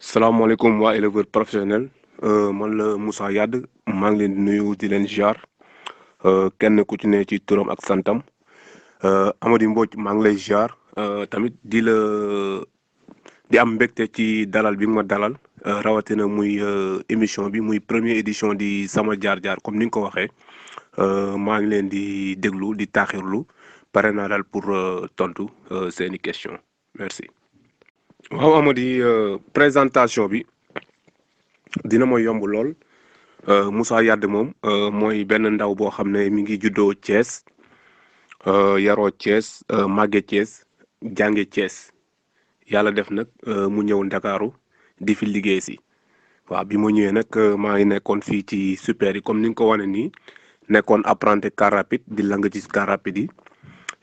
salaamaaleykum waa éleveur professionnel man la Moussa Yade maa ngi leen di nuyu di leen ziar kenn ku ci ne ci turam ak santam Amady Mbodj maa ngi lay ziar tamit di am mbégte ci dalal bi nga ma dalal rawatina muy émission bi muy première édition di sama jaar-jaar comme ni nga ko waxee maa ngi leen di déglu di taaxirlu pare naa daal pour tontu seeni question merci. waaw Amady présentation bi dina ma yomb lool Moussa Yade moom mooy benn ndaw boo xam ne mi ngi juddoo Thiès yaroo Thiès màgge Thiès jànge Thiès yàlla def nag mu ñëw Ndakaaru di fi liggéey si waaw bi ma ñëwee nag maa ngi nekkoon fii ci super yi comme ni nga ko wane nii nekkoon apprenti car rapide di lang ci car rapide yi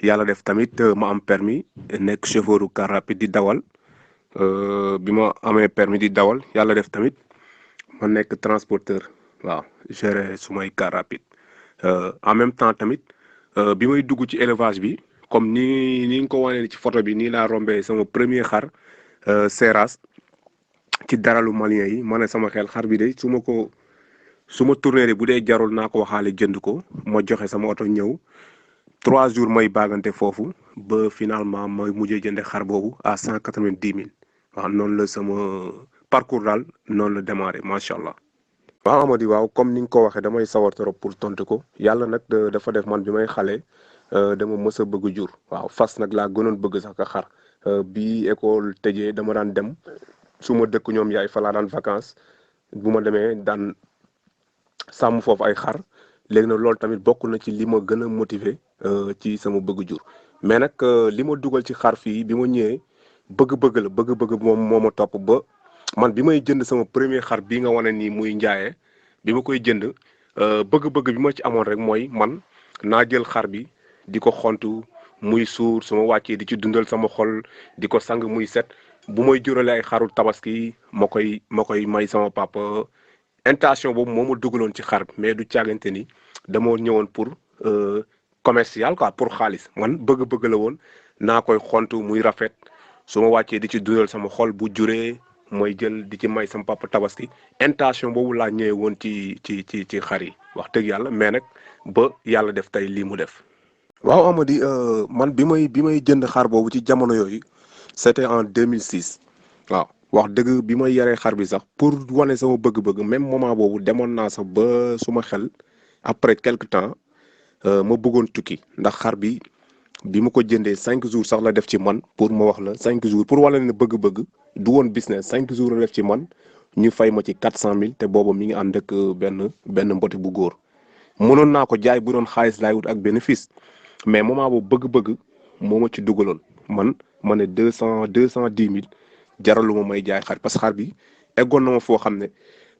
yàlla def tamit ma am permis nekk chauffeuru car rapide di dawal bi ma amee permis di dawal yàlla def tamit ma nekk transporteur waaw gérer sumay car rapide en même temps tamit bi may dugg ci élevage bi comme ni nga ko wane ci photo bi nii laa rombee sama premier xar Seras ci daralu malien yi ma ne sama xel xar bi de su ma tourné bu dee jarul naa ko waxaale jënd ko ma joxe sama oto ñëw 3 jours may baagante foofu ba finalement may mujjee jënde xar boobu à 190 000 waaw noonu la sama parcours daal noonu la démarré macha allah. waaw Amady waaw comme ni nga ko waxee damay sawar trop pour tontu ko yàlla nag dafa def man bi may xale dama mës a bëgg jur waaw fas nag laa gënoon bëgg sax ka xar bi école tëjee dama daan dem su ma dëkk ñoom yaay fa laa daan vacances bu ma demee daan sàmm foofu ay xar léegi nag loolu tamit bokk na ci li ma gën a motiver ci sama bëgg jur mais nag li ma dugal ci xar fii bi ma ñëwee bëgg-bëgg moom moo ma topp ba man bi may jënd sama premier xar bii nga wane nii muy njaaye bi ma koy jënd bëgg-bëgg bi ma ci amoon rek mooy man naa jël xar bi di ko xontu muy suur su ma wàccee di ci dundal sama xol di ko sang muy set bu may jurale ay xaru tabaski ma koy may sama papa intention boobu moo ma dugaloon ci xar mais du càggante ni dama ñëwoon pour commercial quoi pour xaalis man bëgg-bëgg la woon naa koy xontu muy rafet su ma wàccee di ci dundal sama xol bu juree mooy jël di ci may sama papa tabaski intention boobu laa ñëwee woon ci xar yi wax dëgg yàlla mais nag ba yàlla def tey lii mu def. waaw Amady man bi may jënd xar boobu ci jamono yooyu c'était en 2006 waaw wax dëgg bi may yaree xar bi sax pour wane sama bëgg-bëgg même moment boobu demoon naa sax ba suma xel après quelque temps ma bëggoon tukki ndax xar bi ma ko jëndee 5 jours sax la def ci man pour ma wax la 5 jours pour wala ne bëgg-bëgg du woon business 5 jours la def ci man ñu fay ma ci 400 000 te booba mi ngi ànd ak benn mboti bu góor mënoon naa ko jaay bu doon xaalis laay wut ak bénéfice mais moment boobu bëgg-bëgg moo ma ci dugaloon ma ne 210 000 jaralu ma may jaay xar parce que xar bi eggoon na ma foo xam ne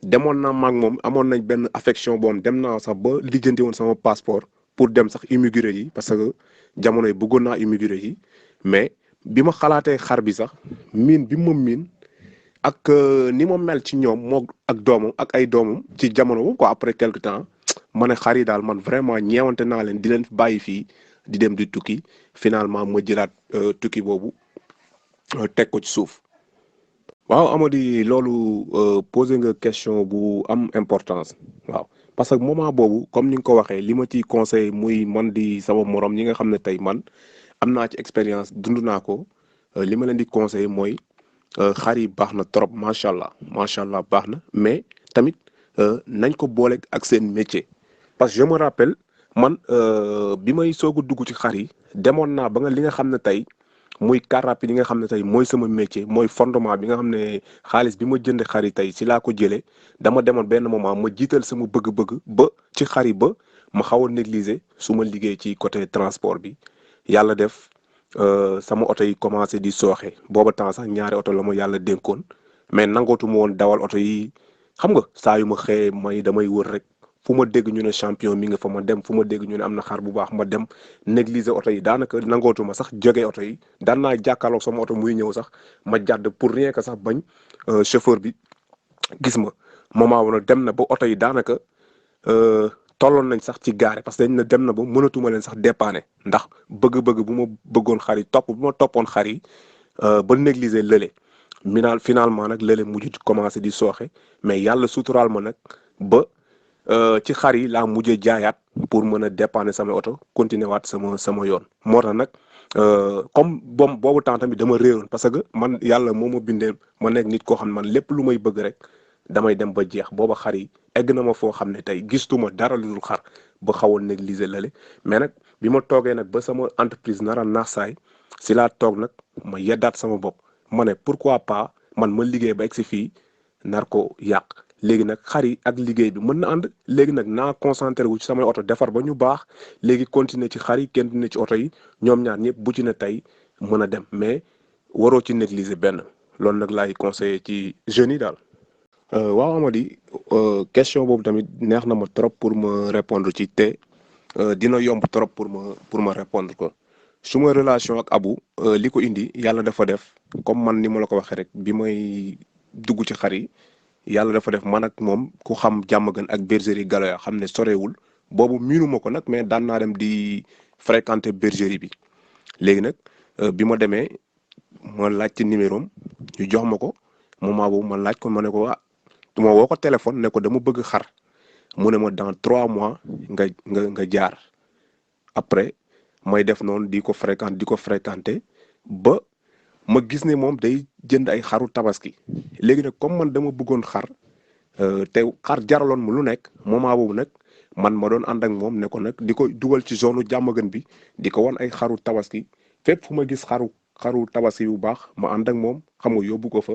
demoon naa maag moom amoon nañ benn affection boom dem naa sax ba lijjanti woon sama passeport pour dem sax immigré yi parce que jamono yi bëggoon naa immigré yi mais bi ma xalaatee xar bi sax miin bi ma miin ak ni ma mel ci ñoom moo ak doomam ak ay doomam ci jamono boobu quoi après quelque temps ma ne xar yi daal man vraiment ñeewante naa leen di leen bàyyi fii di dem di tukki finalement ma jëlaat tukki boobu teg ko ci suuf. waaw Amady loolu posé nga question bu am importance waaw parce que moment boobu comme ni nga ko waxee li ma ciy conseil muy man di sama morom ñi nga xam ne tey man am naa ci expérience dund naa ko li ma leen di conseil mooy xar yi baax na trop macha allah baax na mais tamit nañ ko boole ak seen métier parce que je me rappelle man bi may soog a dugg ci xar yi demoon naa ba nga li nga xam ne tey muy car rapide yi nga xam ne tey mooy sama métier mooy fondement bi nga xam ne xaalis bi ma jënd xar yi tey si laa ko jëlee dama demoon benn moment ma jiital sama bëgg-bëgg ba ci xar yi ba ma xaw a négliger su ma liggéey ci côté transport bi yàlla def sama oto yi commencé di sooxe booba temps sax ñaari oto la ma yàlla dénkoon mais nangootuma woon dawal oto yi xam nga saa yu ma xëyee damay wër rek fu ma dégg ñu ne champion mi nga fa ma dem fu ma dégg ñu ne am na xar bu baax ma dem négliger oto yi daanaka nangootuma sax jóge oto yi daan naa jàkkaarloog sama oto muy ñëw sax ma jàdd pour rien que sax bañ chauffeur bi gis ma moment woon dem na ba oto yi daanaka tolloon nañ sax ci gaare parce que dañ ne dem na ba mënatuma leen sax dépanner ndax bëgg-bëgg bu ma bëggoon xar yi bu ma toppoon xar yi ba négliger lële finalement nag léeg-léeg mujj commencé di sooxe mais yàlla suturaal ma nag ba ci xar yi laa mujjee jaayaat pour mën a dépanner sama oto continuer waat sama yoon moo tax nag comme boobu temps tamit dama réeroon parce que man yàlla moo ma bindee ma nekk nit koo xam ne man lépp lu may bëgg rek damay dem ba jeex booba xar yi egg na ma foo xam ne tey gistuma dara lu dul xar ba xawoon négliger lale mais nag bi ma toogee nag ba sama entreprise nara naax saay si laa toog nag ma yeddaat sama bopp ma ne pourquoi pas man ma liggéey ba egg si fii nar ko yàq léegi nag xar yi ak liggéey bi mën na ànd léegi nag naa concentré wu ci samay oto defar ba ñu baax léegi continuer ci xar yi continuer ci oto yi ñoom ñaar ñëpp bu ci ne tey mën a dem mais waroo ci négliger benn loolu nag laay conseillé ci jeunes yi daal. waaw Amady question boobu tamit neex na ma trop pour ma répondre ci te dina yomb trop pour ma répondre ko suma relation ak Abu li ko indi yàlla dafa def comme man ni ma la ko waxee rek bi may dugg ci xar yi yàlla dafa def man ak moom ku xam Diamaguène ak bergerie Galoya xam ne sorewul boobu miinuma ko nag mais daan naa dem di fréquenter bergerie bi léegi nag bi ma demee ma laajte numéro am ñu jox ma ko moment boobu ma laaj ko ma ne ko ma woo ko téléphone ne ko dama bëgg xar mu ne ma dans 3 mois nga jaar après may def noonu di ko fréquenter ba ma gis ne moom day jënd ay xaru tabaski léegi nag comme man dama bëggoon xar te xar jaraloon mu lu nekk moment boobu nag man ma doon ànd ak moom ne ko nag di ko dugal ci zone Diamaguène bi di ko wan ay xaru tabaski fépp fu ma gis xaru tabaski bu baax ma ànd ak moom xam nga yóbbu ko fa.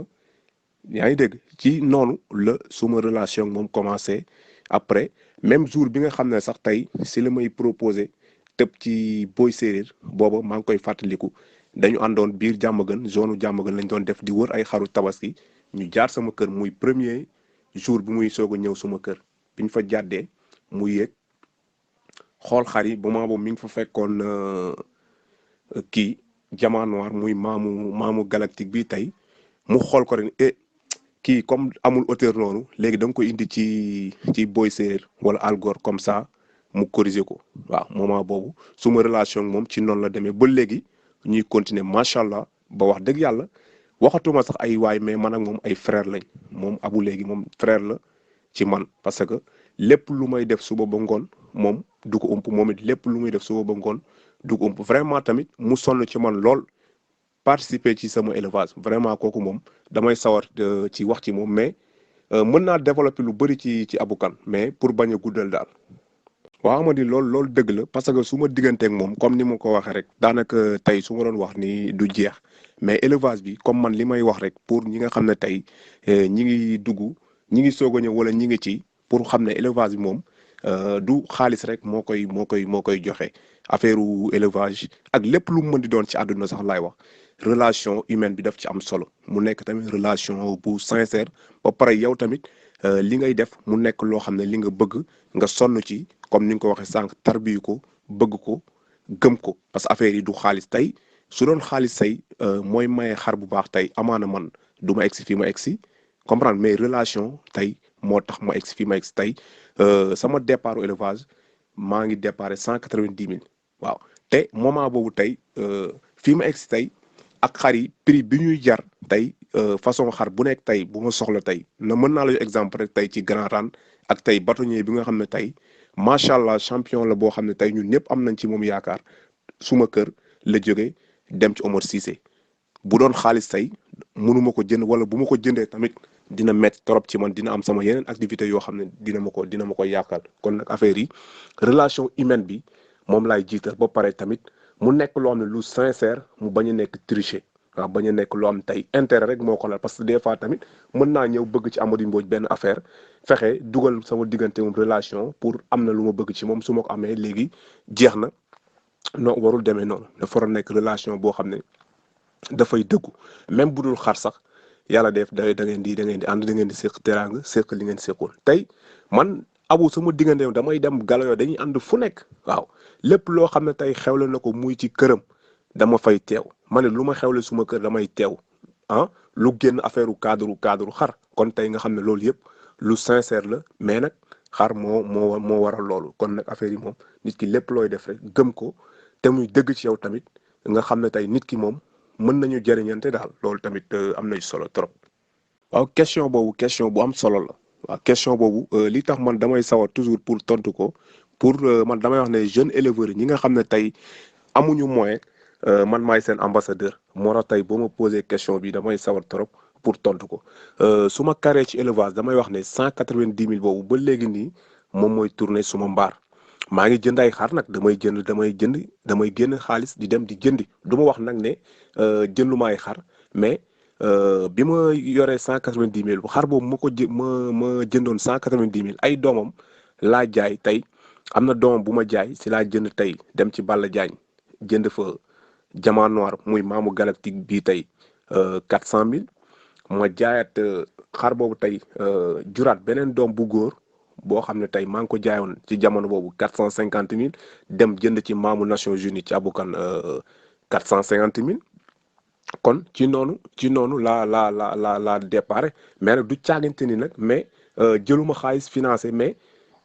yaa ngi dégg ci noonu la suma relation moom commencé après même jour bi nga xam ne sax tey si la may proposé tëb ci Boy Séeréer booba maa ngi koy fàttaliku dañu àndoon biir Diamaguène zone Diamaguène lañ doon def di wër ay xaru tabaski ñu jaar sama kër muy premier jour bi muy soog a ñëw suma kër biñ fa jàddee mu yéeg xool xar yi ba maa boobu mi ngi fa fekkoon kii Diamant Noir muy maamu galactique bi tey mu xool ko rek kii comme amul hauteur noonu léegi da nga koy indi ci Boy Séeréer wala Algor comme ça mu corriger ko waaw moment boobu suma relation moom ci noonu la demee ba léegi ñuy continuer macha allah ba wax dëgg yàlla waxatuma sax ay waay mais man ak moom ay frère lañ moom Abu léegi moom frère la ci man parce que lépp lu may def suba ba ngoon moom du ko ëmp moom it lépp lu muy def suba ba ngoon du ko ëmp vraiment tamit mu sonn ci man lool. participer ci sama élevage vraiment kooku moom damay sawar ci wax ci moom mais mën naa développer lu bëri ci Abou Kane mais pour bañ a guddal daal. waaw Amady loolu dëgg la parce que su ma digganteeg moom comme ni ma ko waxee rek daanaka tey su ma doon wax ni du jeex mais élevage bi comme man li may wax rek pour ñi nga xam ne tey ñi ngi dugg ñi ngi soog a ñëw wala ñi ngi ci pour xam ne élevage bi moom du xaalis rek moo koy joxe affaire élevage ak lépp lu mu mën di doon ci àdduna sax laay wax. relation humaine bi daf ci am solo mu nekk tamit relation bu sincère ba pare yow tamit li ngay def mu nekk loo xam ne li nga bëgg nga sonn ci comme ni nga ko waxee sànq tarbiyu ko bëgg ko gëm ko parce que affaire yi du xaalis tey su doon xaalis say mooy maye xar bu baax tey amaana man du ma egsi fii ma egsi comprendre mais relation tey moo tax ma egsi fii ma egsi tey sama départ élevage maa ngi déparé 190 000 waaw te moment boobu tey fii ma egsi tey. ak xar yi prix bi ñuy jar tey façon xar bu nekk tey bu ma soxla tey na mën naa la exemple rek tey ci Grand Rane ak tey bâtonnier bi nga xam ne tey macha allah champion la boo xam ne tey ñun ñëpp am nañ ci moom yaakaar suma kër la jóge dem ci Omar Cissé bu doon xaalis tey mënuma ko jënd wala bu ma ko jëndee tamit dina métti trop ci man dina am sama yeneen activité yoo xam ne dina ma ko yàqal kon nag affaire yi relation humaine bi moom laay jiital ba pare tamit. mu nekk loo xam ne lu sincère mu bañ a nekk tricher waaw bañ a nekk loo xam tey intérêt rek moo ko lal parce que des fois tamit mën naa ñëw bëgg ci Amady Mbodj benn affaire fexe dugal sama diggante moom relation pour am na lu ma bëgg ci moom su ma ko amee léegi jeex na non warul demee noonu dafa war a nekk relation boo xam ne dafay dëggu même bu dul xar sax yàlla def da ngeen di ànd da ngeen di séq teraanga séq li ngeen séqoon tey man Abu sama diggante damay dem Galoya dañuy ànd fu nekk waaw lépp loo xam ne tey xewle na ko muy ci këram dama fay teew ma ne lu ma xewle suma kër damay teew lu génn affaire cadre xar kon tey nga xam ne loolu yëpp lu sincère la mais nag xar moo waral loolu kon nag affaire yi moom nit ki lépp looy def rek gëm ko te muy dëgg ci yow tamit nga xam ne tey nit ki moom mën nañu jëriñante daal loolu tamit am na solo trop. waaw question boobu question bu am solo la. waaw question boobu li tax man damay sawar toujours pour tontu ko pour man damay wax ne jeunes éleveurs yi ñi nga xam ne tey amuñu moyen man maay seen ambassadeur moo tax tey boo ma posé question bi damay sawar trop pour tontu ko su ma carré ci élevage damay wax ne 190 000 boobu ba léegi nii moom mooy tourné suma mbaar maa ngi jënd ay xar nag damay génn xaalis di dem di jëndi du ma wax nag ne jënduma ay xar mais bi ma yoree 190 000 xar boobu ma jëndoon 190 000 ay doomam laa jaay tey am na doomam bu ma jaay si laa jënd tey dem ci Balla Diagne jënd fa Diamant Noir muy maamu galactique bii tey 400 000 ma jaayaat xar boobu tey juraat beneen doom bu góor boo xam ne tey maa ngi ko jaayoon ci jamono boobu 450 000 dem jënd ci maamu Nations Unies ci abukan 450 000 kon ci noonu la déparé mais nag du caagante ni nag mais jëluma xaalis financé mais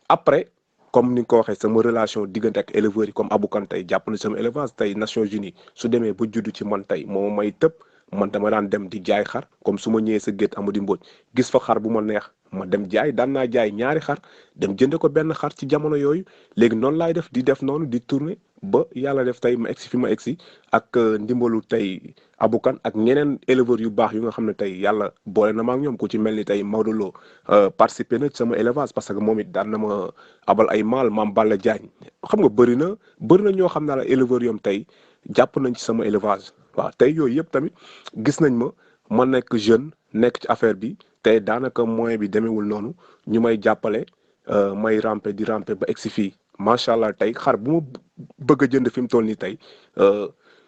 après comme ni nga ko waxee sama relation diggante ak éleveurs yi comme abukan tey jàpp na sama élevage tey Nations Unies su demee ba juddu ci man tey moo may tëb man dama daan dem di jaay xar comme su ma ñëwee sa gétt Amady Mbodj gis fa xar bu ma neex ma dem jaay daan naa jaay ñaari xar dem jënde ko benn xar ci jamono yooyu léegi noonu laay def di def noonu di tourner ba yàlla def tey ma egsi fi ma egsi ak ndimbalu tey abukan ak ñeneen éleveurs yu baax yu nga xam ne tey yàlla boole na ma ak ñoom ku ci mel ni tey Maodo Lo participé na ci sama élevage parce que moom it daan na ma abal ay maal maam Balla Diagne xam nga bëri na ñoo xam naa la éleveurs yoom tey jàpp nañ ci sama élevage waaw tey yooyu yëpp tamit gis nañ ma nekk jeune nekk ci affaire bi tey daanaka moyen bi demeewul noonu ñu may jàppale may ramper di ramper ba egsi fii macha allah tey xar bu ma bëgg a jënd fi mu toll nii tey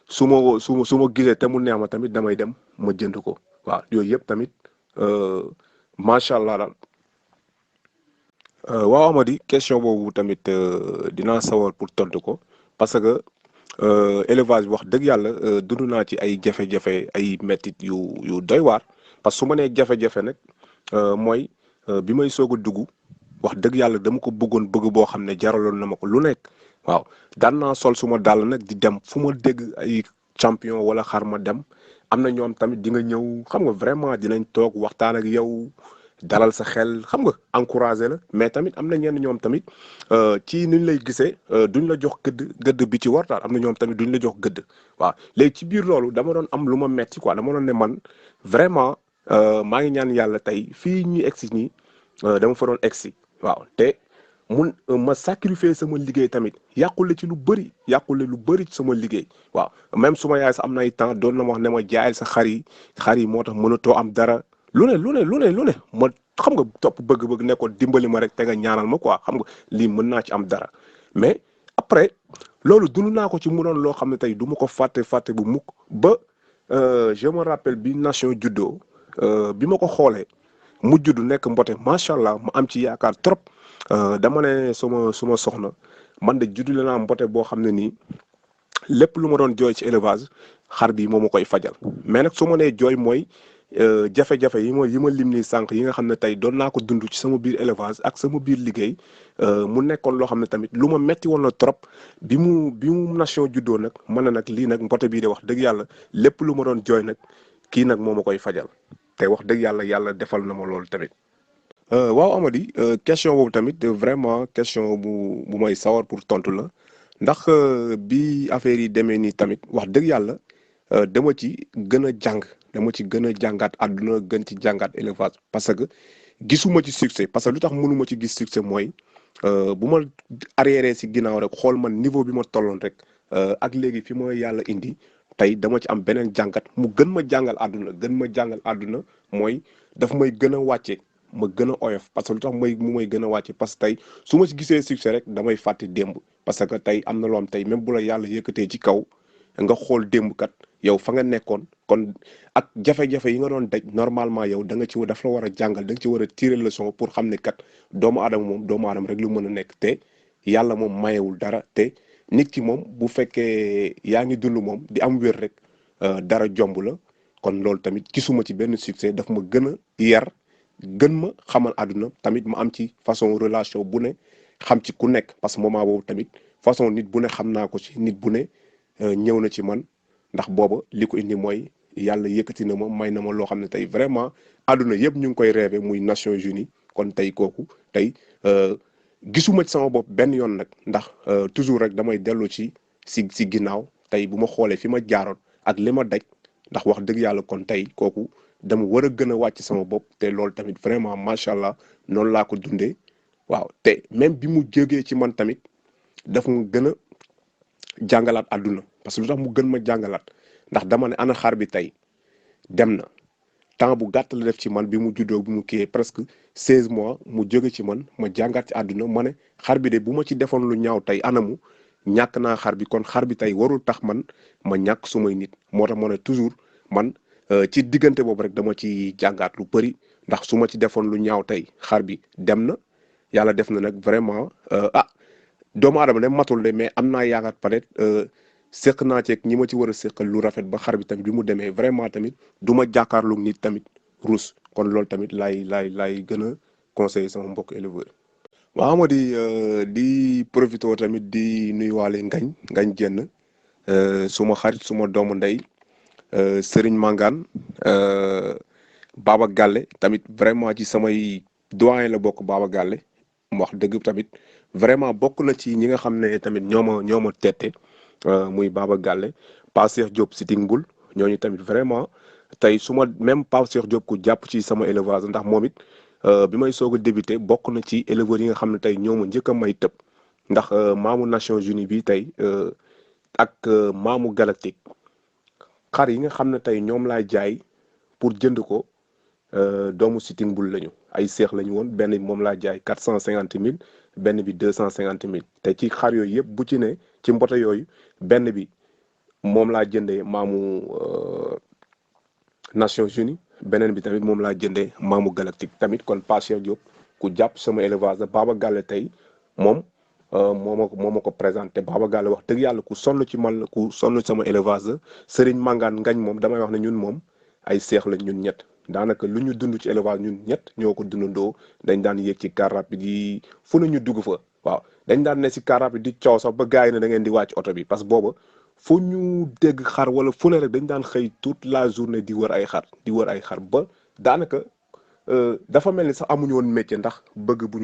su ma gisee te mu neex ma tamit damay dem ma jënd ko waaw yooyu yëpp tamit macha allah daal. waaw Amady question boobu tamit dinaa sawar pour tontu ko parce que élevage bi wax dëgg yàlla dund naa ci ay jafe-jafe ay mettit yu doy waar parce que su ma nee jafe-jafe nag mooy bi may soog a dugg wax dëgg yàlla dama ko bëggoon bëgg boo xam ne jaraloon na ma ko lu nekk waaw daan naa sol suma dàll nag di dem fu ma dégg ay champion wala xar ma dem am na ñoom tamit di nga ñëw xam nga vraiment dinañ toog waxtaan ak yow dalal sa xel xam nga encouragé la mais tamit am na ñenn ñoom tamit ci ni ñu lay gisee duñ la jox gëdd bi ci war daal am na ñoom tamit duñ la jox gëdd waaw léegi ci biir loolu dama doon am lu ma metti quoi dama doon ne man vraiment maa ngi ñaan yàlla tey fii ñuy egsi nii dama fa doon egsi waaw te ma sacrifier sama liggéey tamit yàqule ci lu bëri ci sama liggéey waaw même suma yaay sax am na ay temps doon na ma wax ne ma jaayal sa xar yi moo tax mënatoo am dara lu ne ma xam nga topp bëgg-bëgg nekkoon dimbali ma rek te nga ñaanal ma quoi xam nga lii mën naa ci am dara mais après loolu dund naa ko ci mu doon loo xam ne tey du ma ko fàtte bu mukk ba je me rappelle bi nation juddoo bi ma ko xoolee mu judd nekk mbote macha allah ma am ci yaakaar trop dama ne suma soxna man de juddu la naa mbote boo xam ne nii lépp lu ma doon jooy ci élevage xar bi moo ma koy fajal mais nag su ma nee jooy mooy jafe-jafe yi ma lim nii sànq yi nga xam ne tey doon naa ko dund ci sama biir élevage ak sama biir liggéey mu nekkoon loo xam ne tamit lu ma metti woon la trop bi mu nation juddoo nag man na nag lii nag mbote bii de wax dëgg yàlla lépp lu ma doon jooy nag kii nag moo ma koy fajal te wax dëgg yàlla defal na ma loolu tamit. waaw Amady question boobu tamit vraiment question bu may sawar pour tontu la ndax bi affaire yi demee nii tamit wax dëgg yàlla dama ci gën a jàngaat àdduna gën ci jàngaat élevage parce que gisuma ci succès parce que lu tax mënuma ci gis succès mooy bu ma arriéré si ginnaaw rek xool man niveau bi ma tolloon rek ak léegi fi ma yàlla indi tey dama ci am beneen jàngat mu gën ma jàngal àdduna mooy daf may gën a wàcce ma gën a oyof parce que lu tax mu may gën a wàcce parce que tey su ma ci gisee succès rek damay fàtte démb parce que tey am na loo am tey même bu la yàlla yëkkatee ci kaw nga xool démb kat yow fa nga nekkoon kon ak jafe-jafe yi nga doon daj normalement yow da nga ci daf la war a jàngal da nga ci war a tirer leçon pour xam ne kat doomu aadama rek lu mën a nekk te yàlla moom mayewul dara te nit ki moom bu fekkee yaa ngi dund moom di am wér rek dara jomb la kon loolu tamit gisuma ci benn succès daf ma gën a yar gën ma xamal àdduna tamit ma am ci façon relation bu ne xam ci ku nekk parce que moment boobu tamit façon nit bu ne xam naa ko ci nit bu ne ñëw na ci man ndax booba li ko indi mooy yàlla yëkkati na ma may na ma loo xam ne tey vraiment àdduna yëpp ñu ngi koy rêvé muy Nations Unies kon tey kooku tey gisuma ci sama bopp benn yoon nag ndax toujours rek damay dellu si ginnaaw tey bu ma xoolee fi ma jaaroon ak li ma daj ndax wax dëgg yàlla kon tey kooku dama war a gën a wàcc sama bopp te loolu tamit vraiment macha allah noonu laa ko dundee waaw te même bi mu jógee ci man tamit daf ma gën a jàngalaat àdduna parce que lu tax mu gën ma jàngalaat ndax dama ne ana xar bi tey dem na temps bu gàtt la def ci man bi mu juddoo bi mu kiiyee presque 16 mois mu jóge ci man ma jàngaat ci àdduna ma ne xar bi de bu ma ci defoon lu ñaaw tey anamu ñàkk naa xar bi kon xar bi tey warul tax man ma ñàkk sumay nit moo tax ma ne toujours man ci diggante boobu rek dama ci jàngaat lu bëri ndax su ma ci defoon lu ñaaw tey xar bi dem na yàlla def na nag vraiment doomu aadama de matul de mais am naa yaakaar peut-être séq naa ceeg ñi ma ci war a séqal lu rafet ba xar bi tamit bi mu demee vraiment tamit du ma jàkkaarloog nit tamit ruus kon loolu tamit laay gën a conseiller sama mbokk éleveur waaw ma di profité tamit di nuyuwaale ngañ jenn suma xarit suma doomu ndey Serigne Mangane Baba Galle tamit vraiment ci samay doyen la bokk Baba Galle mu wax dëgg tamit vraiment bokk na ci ñi nga xam ne tamit ñoo ma tette muy Baba Galle Pa Cheikh Diop Sitting Bull ñooñu tamit vraiment tey su ma même Pa Cheikh Diop ku jàpp ci sama élevage ndax moom it bi may soog a débuté bokk na ci éleveurs yi nga xam ne tey ñoo ma njëkk a may tëb ndax maamu Nations Unies bi tey ak maamu Galactique xar yi nga xam ne tey ñoom laay jaay pour jënd ko doomu Sitting Bull lañu ay seex lañu woon benn bi moom laa jaay 450 000 benn bi 250 000 te ci xar yooyu yëpp bu ci ne ci mbote yooyu benn bi moom laa jëndee maamu Nations Unies beneen bi tamit moom laa jëndee maamu Galactique tamit kon Pa Cheikh Diop ku jàpp sama élevage la Baba Galle tey moom moo ma ko présenté Baba Galle wax dëgg yàlla ku sonn ci man la ku sonn sama élevage la Serigne Mangane ngañ moom damay wax ne ñun moom ay seex lañ ñun ñett daanaka lu ñu dund ci élevage ñun ñett ñoo ko dundandoo dañ daan yéeg ci car rapide yi fu na ñu dugg fa waaw dañ daan ne si car rapide di coow sax ba gars yi ne da ngeen di wàcc oto bi parce que booba fu ñu dégg xar wala fu ne rek dañ daan xëy toute la journée di wër ay xar ba daanaka dafa mel ni sax amuñu woon métier ndax bëgg bu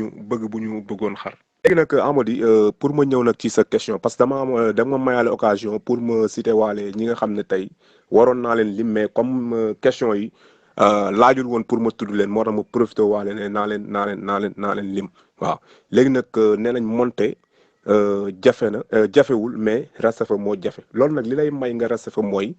ñu bëggoon xar. léegi nag Amady pour ma ñëw nag ci sa question parce que dama mayaale occasion pour ma citer waale ñi nga xam ne tey waroon naa leen lim mais comme question yi laajul woon pour ma tudd leen moo tax ma profité waale ne naa leen lim waaw léegi nag nee nañ monter jafewul mais reste fa moo jafe loolu nag li lay may nga reste fa mooy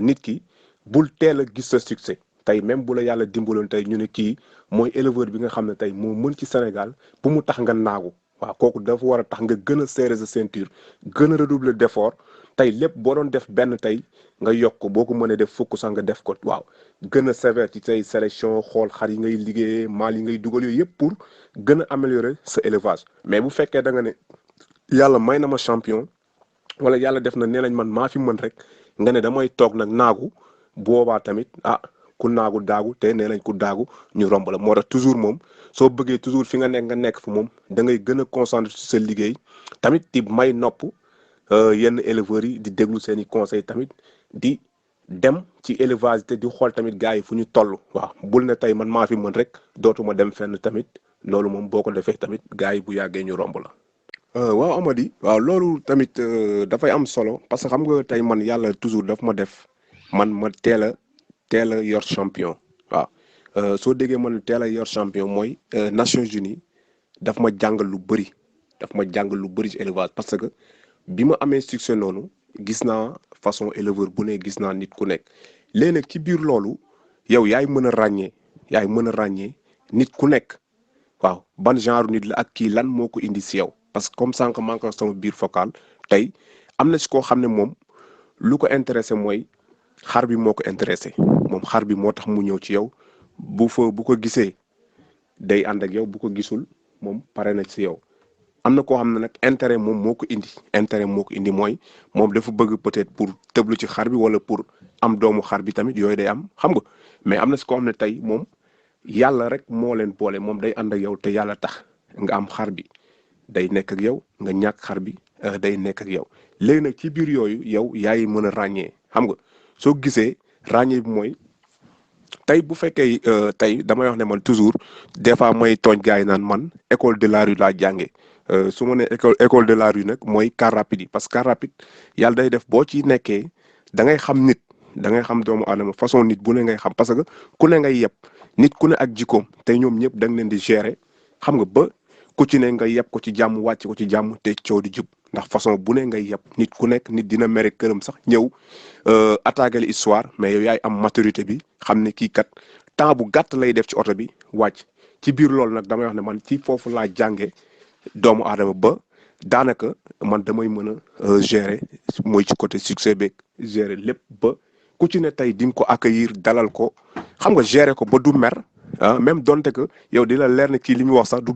nit ki bul teel a gis sa succès tey même bu la yàlla dimbaloon tey ñu ne kii mooy éleveur bi nga xam ne tey moo mën ci Sénégal bu mu tax nga naagu waaw kooku dafa war a tax nga gën a serrer sa ceinture gën a redoubler d'effort tey lépp boo doon def benn tey nga yokk ko boo ko mënee def fukk sax nga def ko waaw gën a sévère ci say sélection xool xar yi ngay liggéeyee maal yi ngay dugal yooyu yëpp pour gën a améliorer sa élevage mais bu fekkee da nga ne yàlla may na ma champion wala yàlla def na nee nañ man maa fi mën rek nga ne damay toog nag naagu boobaa tamit ku naagu daagu te nee nañ ku daagu ñu romb la moo tax toujours moom soo bëggee toujours fi nga nekk fa moom da ngay gën a concentré ci sa liggéey tamit di may nopp yenn éleveurs yi di déglu seen i conseil tamit di dem ci élevage te di xool tamit gars yi fu ñu toll waaw bul ne tey man maa fi mën rek dootuma dem fenn tamit loolu moom boo ko defee tamit gars yi bu yàggee ñu romb la. waaw Amady waaw loolu tamit dafay am solo parce que xam nga tey man yàlla toujours daf ma def man ma teel a yor champion waaw soo déggee man teel a yor champion mooy Nations Unies daf ma jàngal lu bëri ci élevage parce que bi ma amee succès noonu gis naa façon éleveur bu ne gis naa nit ku nekk léegi nag ci biir loolu yow yaay mën a ràññee nit ku nekk waaw ban genre nit la ak kii lan moo ko indi si yow parce que comme sànq maa ngi ko sama biir focal tey am na si koo xam ne moom lu ko intéressé mooy xar bi moo ko intéressé moom xar bi moo tax mu ñëw ci yow bu ko gisee day ànd ak yow bu ko gisul moom pare na ci yow am na koo xam ne nag intérêt moo ko indi mooy moom dafa bëgg peut-être pour tëblu ci xar bi wala pour am doomu xar bi tamit yooyu day am xam nga mais am na si koo xam ne tey moom yàlla rek moo leen boole moom day ànd ak yow te yàlla tax nga am xar bi day nekk ak yow nga ñàkk xar bi day nekk ak yow léegi nag ci biir yooyu yow yaay mën a ràññee xam nga soo gisee ràññee bi mooy tey bu fekkee tey damay wax ne man toujours des fois may tooñ gars yi naan man école de la rue laa jàngee su ma nee école de la rue nag mooy car rapide yi parce que car rapide yàlla day def boo ci nekkee da ngay xam nit da ngay xam doomu aadama façon nit bu ne ngay xam parce que ku ne ngay yeb nit ku ne ak jikkoom te ñoom ñëpp da nga leen di gérer xam nga ba ku ci ne nga yeb ko ci jàmm wàcc ko ci jàmm te coow di jub ndax façon bu ne ngay yeb nit ku nekk nit dina mere këram sax ñëw attaquer l'histoire mais yow yaay am maturité bi xam ne kii kat temps bu gàtt lay def ci oto bi wàcc ci biir loolu nag damay wax ne man ci foofu laa jànge doomu aadama ba daanaka man damay mën a gérer mooy ci côté succès beeg gérer lépp ba ku ci ne tey di nga ko accueillir dalal ko xam nga gérer ko ba du mer même donte que yow di la leer ne kii li muy wax sax du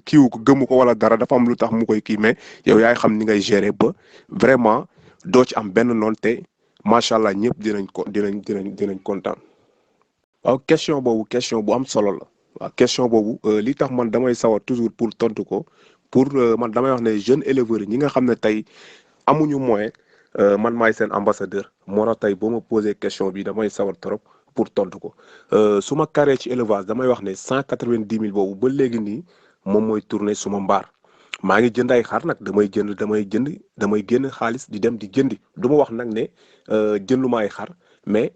kiiwu ko gëmu ko wala dara dafa am lu tax mu koy kii mais yow yaay xam ni ngay gérer ba vraiment doo ci am benn noon te macha allah ñëpp dinañ kontaan. waaw question boobu question bu am solo la waaw question boobu li tax man damay sawar toujours pour tontu ko pour man damay wax ne jeunes éleveurs yi ñi nga xam ne tey amuñu moyen man maay seen ambassadeur moo tax tey boo ma posé question bi damay sawar trop pour tontu ko su ma carré ci élevage damay wax ne 190 000 boobu ba léegi nii moom mooy tourné suma mbaar maa ngi jënd ay xar nag damay génn xaalis di dem di jëndi du ma wax nag ne jënduma ay xar mais.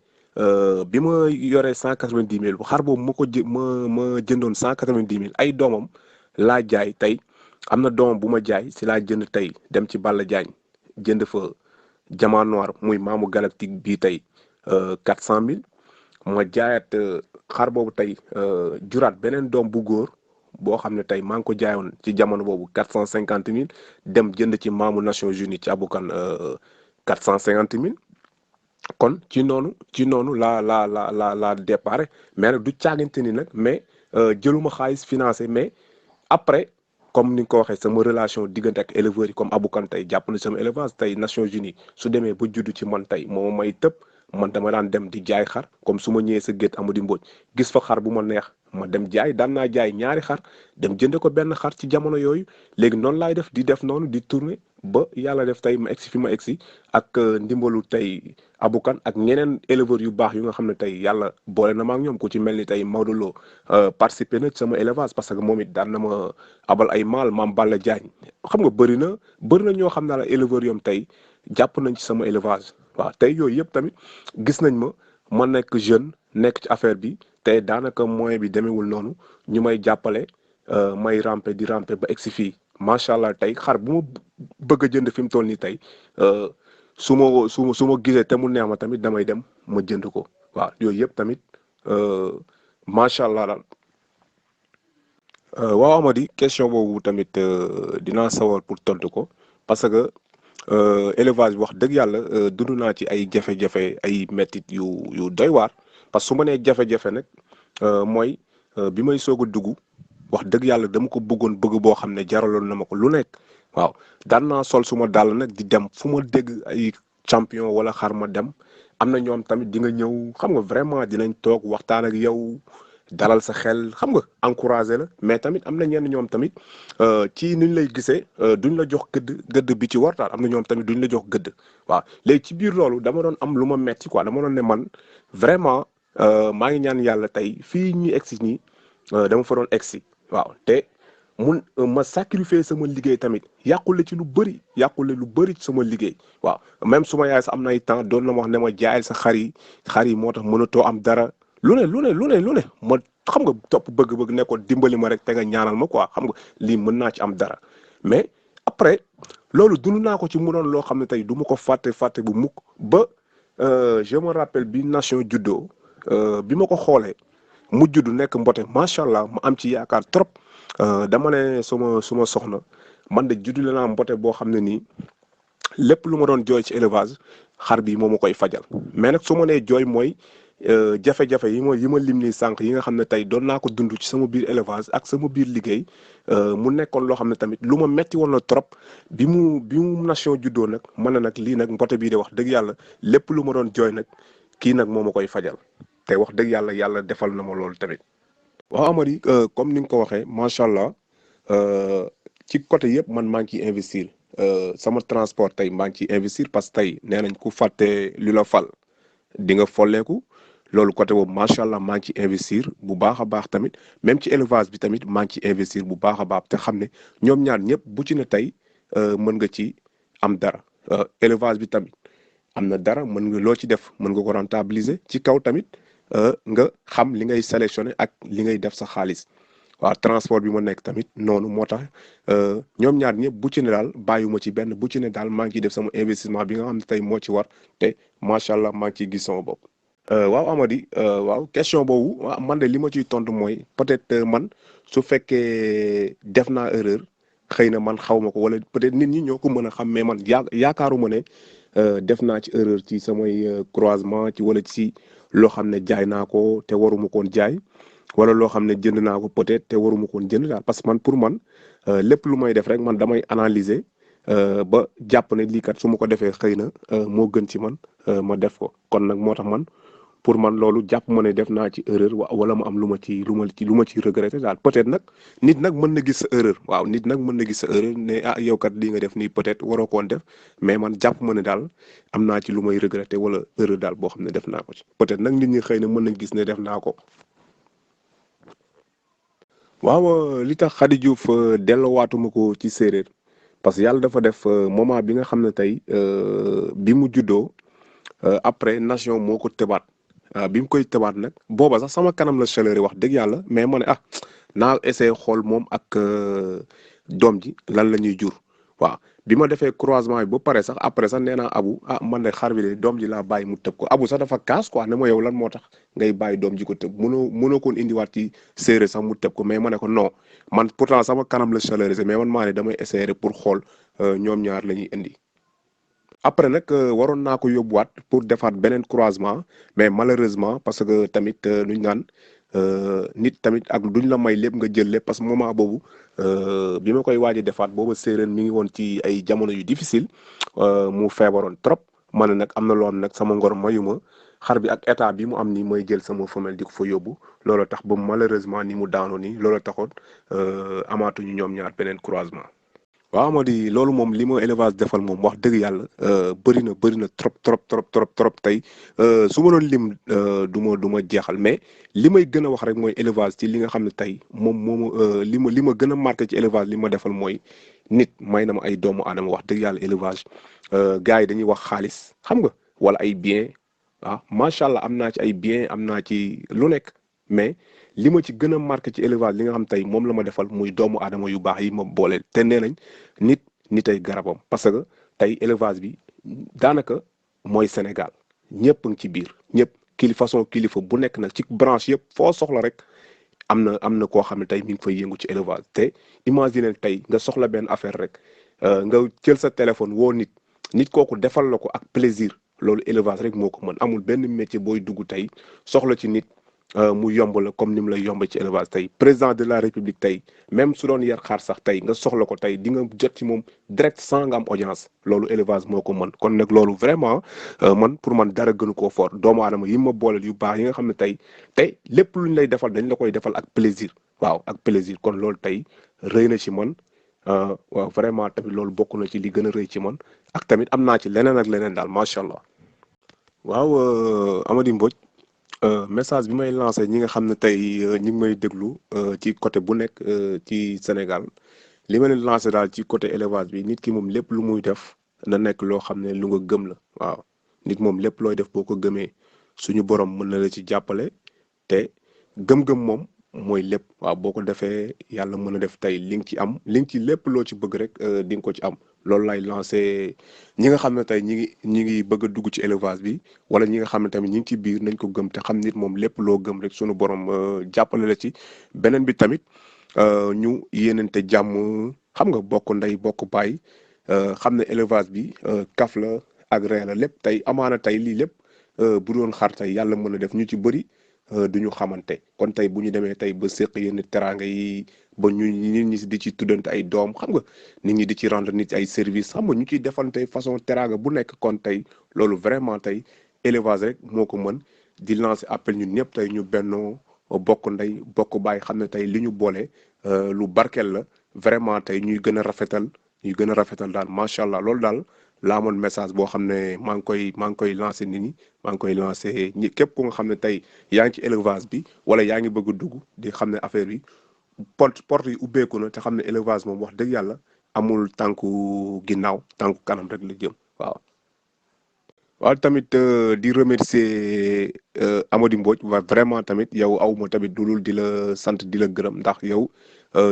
bi ma yoree 190 000 xar boobu ma jëndoon 190 000 ay doomam laa jaay tey am na doomam bu ma jaay si laa jënd tey dem ci Balla Diagne jënd fa Diamant Noir muy maamu galactique bii tey 400 000 ma jaayaat xar boobu tey juraat beneen doom bu góor boo xam ne tey maa ngi ko jaayoon ci jamono boobu 450 000 dem jënd ci maamu Nations Unies ci abukan 450 000. kon ci noonu la départ mais nag du caagante ni nag mais jëluma xaalis financé mais après comme ni nga ko waxee sama relation diggante ak éleveurs yi comme abukan tey jàpp na sama élevage tey Nations Unies su demee ba juddu ci man tey moo may tëb man dama daan dem di jaay xar comme su ma ñëwee sa gétt Amady Mbodj gis fa xar bu ma neex ma dem jaay daan naa jaay ñaari xar dem jënde ko benn xar ci jamono yooyu léegi noonu laay def di def noonu di tourner ba yàlla def tey ma egsi fi ma egsi ak ndimbalu tey abukan ak ñeneen éleveurs yu baax yu nga xam ne tey yàlla boole na ma ak ñoom ku ci mel ni tey Maodo Lo participé na ci sama élevage parce que moom it daan na ma abal ay maal maam Balla Diagne xam nga bëri na ñoo xam naa la éleveurs yoom tey jàpp nañ ci sama élevage waaw tey yooyu yëpp tamit gis nañ ma nekk jeune nekk ci affaire bi tey daanaka moyen bi demeewul noonu ñu may jàppale may ramper di ramper ba egsi fii macha allah tey xar bu ma bëgg a jënd fi mu toll nii tey su ma gisee te mu neex ma tamit damay dem ma jënd ko waaw yooyu yëpp tamit macha allah daal. waaw Amady question boobu tamit dinaa sawar pour tontu ko parce que élevage bi wax dëgg yàlla dund naa ci ay jafe-jafe ay mettit yu doy waar parce que su ma nee jafe-jafe nag mooy bi may soog a dugg wax dëgg yàlla dama ko bëggoon bëgg boo xam ne jaraloon na ma ko lu nekk waaw daan naa sol suma dàll nag di dem fu ma dégg ay champion wala xar ma dem am na ñoom tamit di nga ñëw xam nga vraiment dinañ toog waxtaan ak yow dalal sa xel xam nga encouragé la mais tamit am na ñenn ñoom tamit ci nuñ lay gisee duñ la jox gëdd bi ci war daal am na ñoom tamit duñ la jox gëdd waaw léegi ci biir loolu dama doon am lu ma metti quoi dama doon ne man vraiment maa ngi ñaan yàlla tey fii ñuy egsi nii dama fa doon egsi waaw te ma sacrifier sama liggéey tamit yàqule ci lu bëri ci sama liggéey waaw même suma yaay sax am na ay temps doon na ma wax ne ma jaayal sa xar yi moo tax mënatoo am dara lu ne ma xam nga topp bëgg-bëgg ne ko dimbali ma rek te nga ñaanal ma quoi xam nga lii mën naa ci am dara mais après loolu dund naa ko ci mu doon loo xam ne tey du ma ko fàtte bu mukk ba je me rappelle bi nation juddoo bi ma ko xoolee mu juddu nekk mbote macha allah ma am ci yaakaar trop dama ne suma soxna man de juddu la naa mbote boo xam ne nii lépp lu ma doon jooy ci élevage xar bi moo ma koy fajal mais nag su ma nee jooy mooy jafe-jafe yi ma lim nii sànq yi nga xam ne tey doon naa ko dund ci sama biir élevage ak sama biir liggéey mu nekkoon loo xam ne tamit lu ma metti woon la trop bi mu nation juddoo nag man na nag lii nag mbote bii de wax dëgg yàlla lépp lu ma doon jooy nag kii nag moo ma koy fajal te wax dëgg yàlla defal na ma loolu tamit. waaw Amady comme ni nga ko waxee macha allah ci côté yëpp man maa ngi ciy investir sama transport tey maa ngi ciy investir parce que tey nee nañ ku fàtte li la fal di nga folleeku loolu côté boobu macha allah maa ngi ci investir bu baax a baax tamit même ci élevage bi tamit maa ngi ci investir bu baax a baax te xam ne ñoom ñaar ñëpp bu ci ne tey mën nga ci am dara élevage bi tamit am na dara mën nga loo ci def mën nga ko rentabiliser ci kaw tamit nga xam li ngay sélectionner ak li ngay def sa xaalis waaw transport bi ma nekk tamit noonu moo tax ñoom ñaar ñëpp bu ci ne daal bàyyiwuma ci benn bu ci ne daal maa ngi ciy def sama investissement bi nga xam ne tey moo ci war te macha allah maa ngi ciy gis sama bopp. waaw Amady waaw question boobu man de li ma ciy tontu mooy peut-être man su fekkee def naa erreur xëy na man xaw ma ko wala peut-être nit ñi ñoo ko mën a xam mais man yaakaaruma ne def naa ci erreur ci samay croisement ci wala ci loo xam ne jaay naa ko te waruma koon jaay wala loo xam ne jënd naa ko peut-être te waruma koon jënd daal parce que man pour man lépp lu may def rek man damay analyser ba jàpp ne lii kat su ma ko defee xëy na moo gën ci man ma def ko kon nag moo tax man. pour man loolu jàpp ma ne def naa ci erreur wala ma am lu ma ci regretté daal peut-être nag nit nag mën na gis sa erreur waaw nit nag mën na gis sa erreur ne ah yow kat lii nga def nii peut-être waroo koon def mais man jàpp ma ne daal am naa ci lu may regretté wala erreur daal boo xam ne def naa ko ci peut-être nag nit ñi xëy na mën nañ gis ne def naa ko. waaw li tax Khady Diouf delloowaatuma ko ci séeréer parce que yàlla dafa def moment bi nga xam ne tey bi mu juddoo après nation moo ko tëbaat. bi mu koy tëbaat nag booba sax sama kanam la chaleur yi wax dëgg yàlla mais ma ne naa essayé xool moom ak doom ji lan la ñuy jur waaw bi ma defee croisement bi ba pare sax après sax nee naa abu man de xar bi de doom ji laa bàyyi mu tëb ko abu sax dafa kaas quoi ne ma yow lan moo tax ngay bàyyi doom ji ko tëb mënoo koon indiwaat ci séeréer sax mu tëb ko mais ma ne ko non man pourtant sama kanam la chaleur mais man maa ne damay essayé pour xool ñoom ñaar la ñuy indi. après nag waroon naa ko yóbbuwaat pour defaat beneen croisement mais malheureusement parce que tamit lu ñu naan nit tamit ak duñ la may lépp nga jël lépp parce que moment boobu bi ma koy waaj a defaat booba séeréer mi ngi woon ci ay jamono yu difficile mu feebaroon trop ma ne nag am na loo xam nag sama ngor mayuma xar bi ak état bi mu am nii mooy jël sama femelle di ko fa yóbbu loolu tax ba malheureusement ni mu daanoo nii loolu taxoon amaatuñu ñoom ñaar beneen croisement. waaw moo di loolu moom li ma élevage defal moom wax dëgg yàlla bëri na trop tey su ma doon lim du ma jeexal mais li may gën a wax rek mooy élevage ci li nga xam ne tey moom moomu li ma gën a marqué ci élevage li ma defal mooy nit may na ma ay doomu aadama wax dëgg yàlla élevage gars yi dañuy wax xaalis xam nga wala ay bien macha allah am naa ci ay bien am naa ci lu nekk mais. li ma ci gën a marqué ci élevage li nga xam tey moom la ma defal muy doomu aadama yu baax yi ma booleel te nee nañ nit ay garabam parce que tey élevage bi daanaka mooy Sénégal ñëpp a ngi ci biir ñëpp façon kilifa bu nekk nag ci branche yëpp foo soxla rek am na koo xam ne tey mi ngi fay yëngu ci élevage te imaginer tey nga soxla benn affaire rek nga jël sa téléphone woo nit kooku defal la ko ak plaisir loolu élevage rek moo ko mën amul benn métier booy dugg tey soxla ci nit. mu yomb la comme ni mu lay yomb ci élevage tey président de la république tey même su doon yar xaar sax tey nga soxla ko tey di nga jot ci moom direct sans nga am audience loolu élevage moo ko mën kon nag loolu vraiment man pour man dara gënu koo fort doomu aadama yi ma booleel yu baax yi nga xam ne tey lépp luñ lay defal dañ la koy defal ak plaisir waaw ak plaisir kon loolu tey rëy na ci man waaw vraiment tamit loolu bokk na ci li gën a rëy ci man ak tamit am naa ci leneen ak leneen daal macha allah. waaw Amady Mbodj. message bi may lancé ñi nga xam ne tey ñi ngi may déglu ci côté bu nekk ci Sénégal li ma leen lancé daal ci côté élevage bi nit ki moom lépp lu muy def na nekk loo xam ne lu nga gëm la waaw nit moom lépp looy def boo ko gëmee suñu borom mën na la ci jàppale te gëm-gëm moom mooy lépp waaw boo ko defee yàlla mën a def tey li nga ci am li nga ci lépp loo ci bëgg rek di nga ko ci am loolu lay lancé ñi nga xam ne tey ñi ngi bëgg a dugg ci élevage bi wala ñi nga xam ne tamit ñi ngi ci biir nañ ko gëm te xam nit moom lépp loo gëm rek sunu borom jàppale la ci beneen bi tamit ñu yéenante jàmm xam nga bokk ndey bokk baay xam ne élevage bi kaf la ak ree la lépp tey amaana tey lii lépp bu doon xar tey yàlla mën a def ñu ci bëri duñu xamante kon tey bu ñu demee tey ba séq yenn teraanga yi ba ñu nit ñi di ci tuddante ay doom xam nga nit ñi di ci rendre nit ay service xam nga ñu ciy defante façon teraanga bu nekk kon tey loolu vraiment tey élevage rek moo ko mën di lancer appel ñun ñëpp tey ñu bennoo bokk ndey bokk baay xam ne tey li ñu boole lu barkeel la vraiment tey ñuy gën a rafetal ñu gën a rafetal daal macha allah loolu daal laa amoon message boo xam ne maa ngi koy lancé nit ñi maa ngi koy lancé ñi képp ku nga xam ne tey yaa ngi ci élevage bi wala yaa ngi bëgg a dugg di xam ne affaire bi porte yi ubbeeku na te xam ne élevage moom wax dëgg yàlla amul tànku ginnaaw tànku kanam rek la jëm waaw. waaw tamit di remercier Amady Mbodj vraiment tamit yow aw ma tamit du dul di la sant di la gërëm ndax yow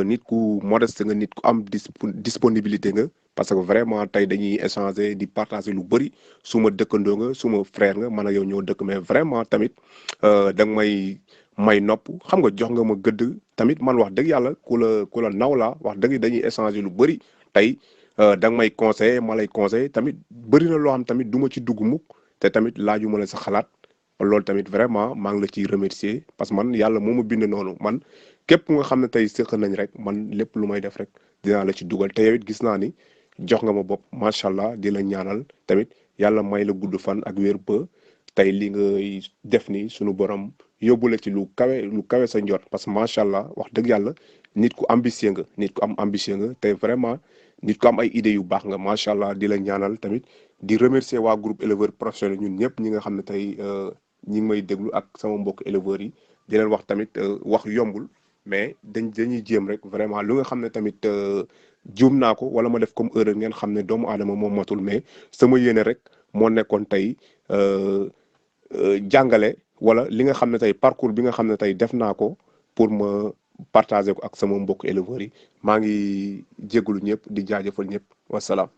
nit ku modeste nga nit ku am disponibilité nga parce que vraiment tey dañuy échanger di partager lu bëri suma dëkkandoo nga suma frère nga man ak yow ñoo dëkk mais vraiment tamit da nga may nopp xam nga jox nga ma gëdd tamit man wax dëgg yàlla ku la naw laa wax dëgg dañuy échanger lu bëri tey. Da nga may conseiller ma lay conseiller tamit bëri na loo xam tamit du ma ci dugg mukk te tamit laajuma la sa xalaat loolu tamit vraiment maa ngi la ciy remercier parce que man yàlla moo ma bind noonu man képp nga xam ne tey séq nañ rek man lépp lu may def rek dinaa la ci dugal te yow it gis naa ni jox nga ma bopp macha allah di la ñaanal tamit yàlla may la gudd fan ak wér ba tey li ngay def ni sunu borom yóbbu la ci lu kawe sa njort parce que macha allah wax dëgg yàlla nit ku ambitieux nga nit ku am ambitieux nga te vraiment. nit ko am ay idées yu baax nga macha allah di la ñaanal tamit di remercier waa groupe éleveur professionnel ñun ñëpp ñi nga xam ne tey ñi ngi may déglu ak sama mbokk éleveurs yi di leen wax tamit wax yombul mais dañuy jéem rek vraiment lu nga xam ne tamit juum naa ko wala ma def comme erreur ngeen xam ne doomu aadama moom matul mais sama yéene rek moo nekkoon tey jàngale wala li nga xam ne tey parcours bi nga xam ne tey def naa ko pour ma partager ko ak sama mbokk éleveurs yi maa ngi jégalu ñëpp di jaajëfal ñëpp wasalaam.